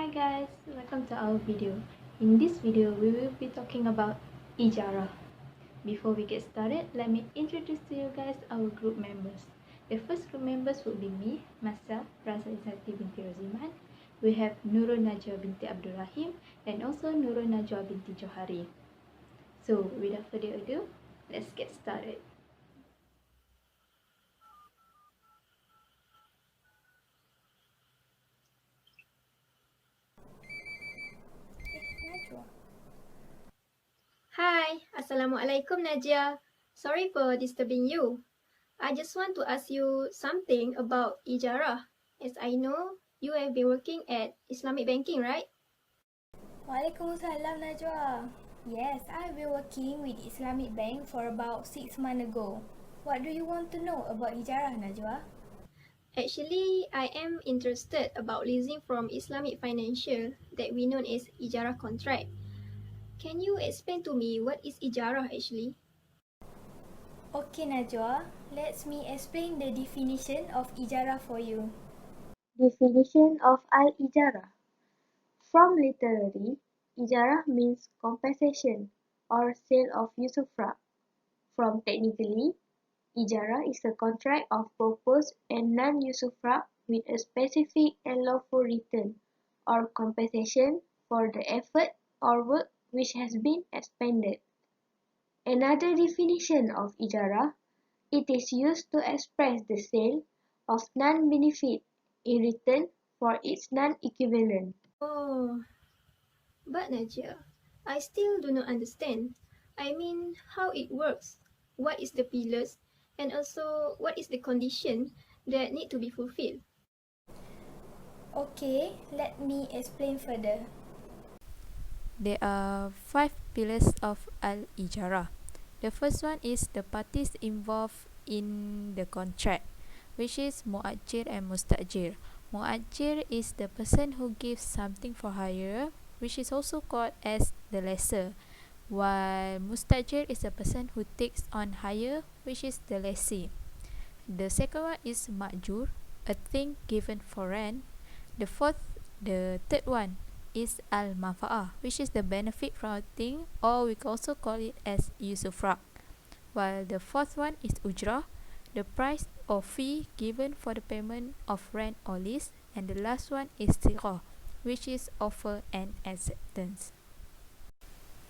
guys, welcome to our video. In this video, we will be talking about Ijarah. Before we get started, let me introduce to you guys our group members. The first group members would be me, myself, Razan Izzati Binti Rodziman. We have Nurul Najwa Binti Abdul Rahim and also Nurul Najwa Binti Johari. So without further ado, let's get started. Hi, Assalamualaikum Najia. Sorry for disturbing you. I just want to ask you something about Ijarah. As I know, you have been working at Islamic banking, right? Waalaikumsalam Najwa. Yes, I've been working with Islamic Bank for about 6 months ago. What do you want to know about Ijarah, Najwa? Actually, I am interested about leasing from Islamic Financial that we know as Ijarah contract. Can you explain to me what is Ijarah actually? Okay Najwa, let me explain the definition of Ijarah for you. Definition of Al-Ijarah. From literary, Ijarah means compensation or sale of usufruct. From technically, Ijarah is a contract of purpose and non-usufruct with a specific and lawful return or compensation for the effort or work which has been expended. Another definition of Ijarah, it is used to express the sale of non-benefit in return for its non-equivalent. Oh, but Najia, I still do not understand. I mean, how it works, what is the pillars, and also what is the condition that need to be fulfilled. Okay, let me explain further. There are 5 pillars of Al-Ijarah. The first one is the parties involved in the contract, which is Mu'ajir and Mustajir. Mu'ajir is the person who gives something for hire, which is also called as the lessor, while Mustajir is the person who takes on hire, which is the lessee. The second one is Ma'jur, a thing given for rent. The third one is al-manfa'ah, which is the benefit from a thing, or we can also call it as usufruct. While the fourth one is ujrah, the price or fee given for the payment of rent or lease, and the last one is sighah, which is offer and acceptance.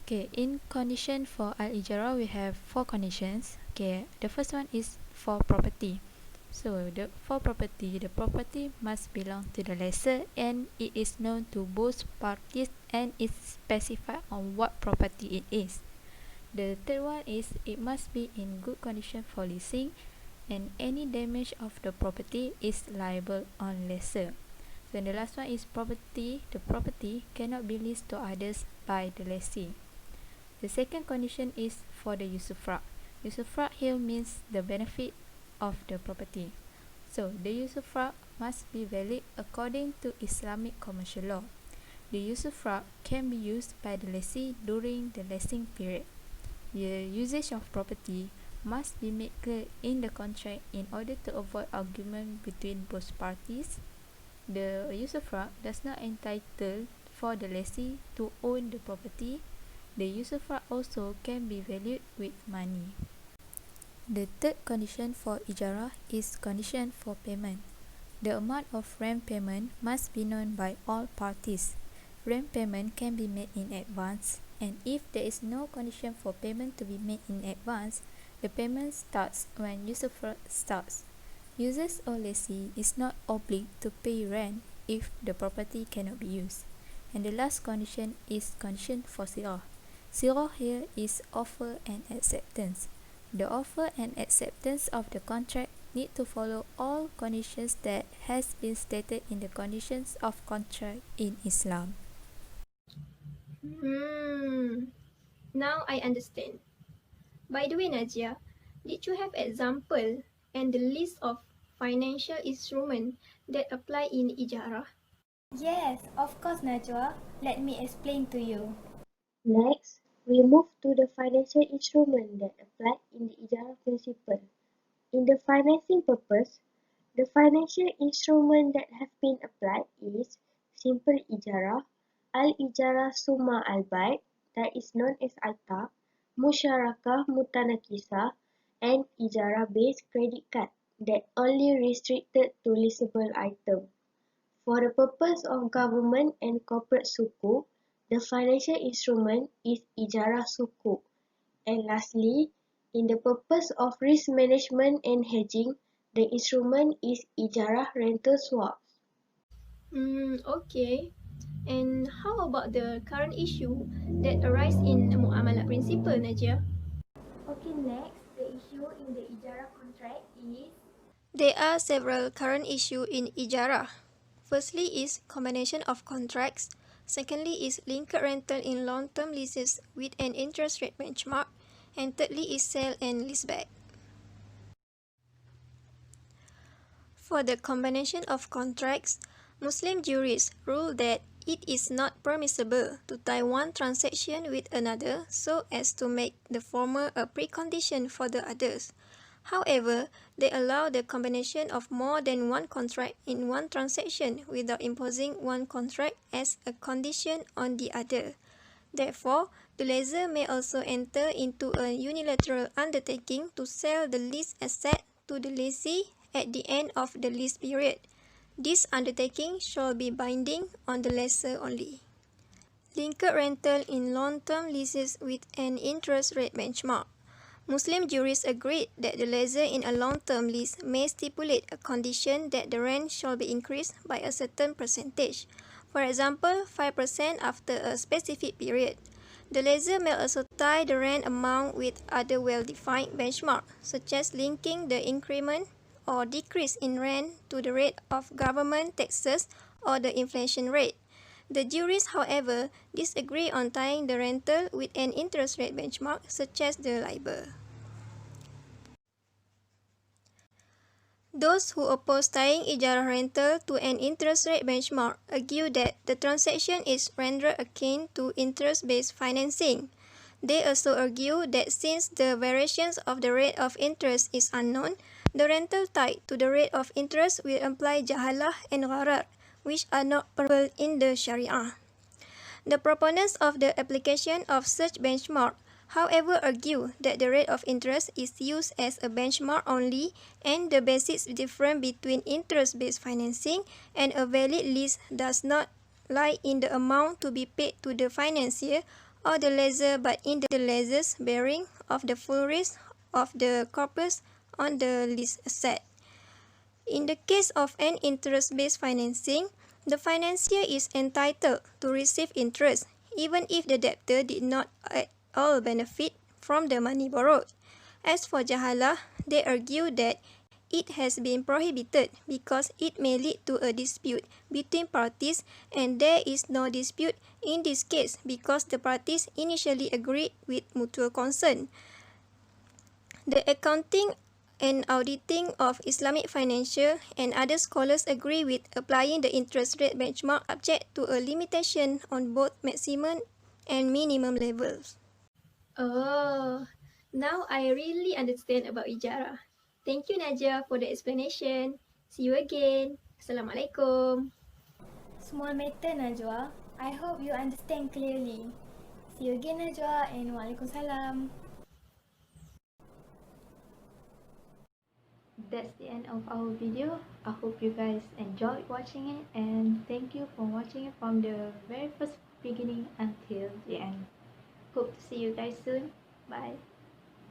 Okay, in condition for al-ijarah, we have 4 conditions. Okay, the first one is for property. So for property, the property must belong to the lessor and it is known to both parties and is specified on what property it is. The third one is it must be in good condition for leasing and any damage of the property is liable on lessor. So the last one is property. The property cannot be leased to others by the lessee. The second condition is for the usufruct. Usufruct here means the benefit of the property. So the usufruct must be valid according to Islamic commercial law. The usufruct can be used by the lessee during the leasing period. The usage of property must be made clear in the contract in order to avoid argument between both parties. The usufruct does not entitle for the lessee to own the property. The usufruct also can be valued with money. The third condition for ijarah is condition for payment. The amount of rent payment must be known by all parties. Rent payment can be made in advance, and if there is no condition for payment to be made in advance, the payment starts when usufruct starts. Users or lessee is not obliged to pay rent if the property cannot be used. And the last condition is condition for sighah. Sighah here is offer and acceptance. The offer and acceptance of the contract need to follow all conditions that has been stated in the conditions of contract in Islam. Now I understand. By the way, Najia, did you have example and the list of financial instruments that apply in Ijarah? Yes, of course Najwa. Let me explain to you. Next, we move to the financial instrument that apply in the Ijarah principle. In the financing purpose, the financial instrument that have been applied is simple ijarah, al-ijarah summa al-bai', that is known as ITA, musyarakah mutanakisah, and ijarah-based credit card that only restricted to leasable item. For the purpose of government and corporate sukuk, the financial instrument is ijarah sukuk. And lastly, in the purpose of risk management and hedging, the instrument is ijarah rental swaps. Okay. And how about the current issue that arise in Muamalat Principle, Najia? Okay, next, the issue in the Ijarah contract is There are several current issues in Ijarah. Firstly is combination of contracts. Secondly is linked rental in long-term leases with an interest rate benchmark. And thirdly is sale and leaseback. For the combination of contracts, Muslim jurists rule that it is not permissible to tie one transaction with another so as to make the former a precondition for the others. However, they allow the combination of more than one contract in one transaction without imposing one contract as a condition on the other. Therefore, the lessor may also enter into a unilateral undertaking to sell the leased asset to the lessee at the end of the lease period. This undertaking shall be binding on the lessor only. Linked rental in long-term leases with an interest rate benchmark. Muslim jurists agreed that the lessor in a long-term lease may stipulate a condition that the rent shall be increased by a certain percentage. For example, 5% after a specific period. The lessor may also tie the rent amount with other well-defined benchmarks, such as linking the increment or decrease in rent to the rate of government taxes or the inflation rate. The jurists, however, disagree on tying the rental with an interest rate benchmark, such as the LIBOR. Those who oppose tying ijarah rental to an interest rate benchmark argue that the transaction is rendered akin to interest-based financing. They also argue that since the variations of the rate of interest is unknown, the rental tied to the rate of interest will imply jahalah and gharar, which are not permissible in the Sharia. The proponents of the application of such benchmark, however, argue that the rate of interest is used as a benchmark only and the basic difference between interest-based financing and a valid lease does not lie in the amount to be paid to the financier or the lessor but in the lessor's bearing of the full risk of the corpus on the leased asset. In the case of an interest-based financing, the financier is entitled to receive interest even if the debtor did not at all benefit from the money borrowed. As for jahalah, they argue that it has been prohibited because it may lead to a dispute between parties, and there is no dispute in this case because the parties initially agreed with mutual consent. The accounting and auditing of Islamic financial and other scholars agree with applying the interest rate benchmark subject to a limitation on both maximum and minimum levels. Oh, now I really understand about ijarah. Thank you, Najia, for the explanation. See you again. Assalamualaikum. small matter, Najwa. I hope you understand clearly. See you again, Najwa, and Waalaikumsalam. That's the end of our video. I hope you guys enjoyed watching it, and thank you for watching it from the very first beginning until the end. Hope to see you guys soon. Bye.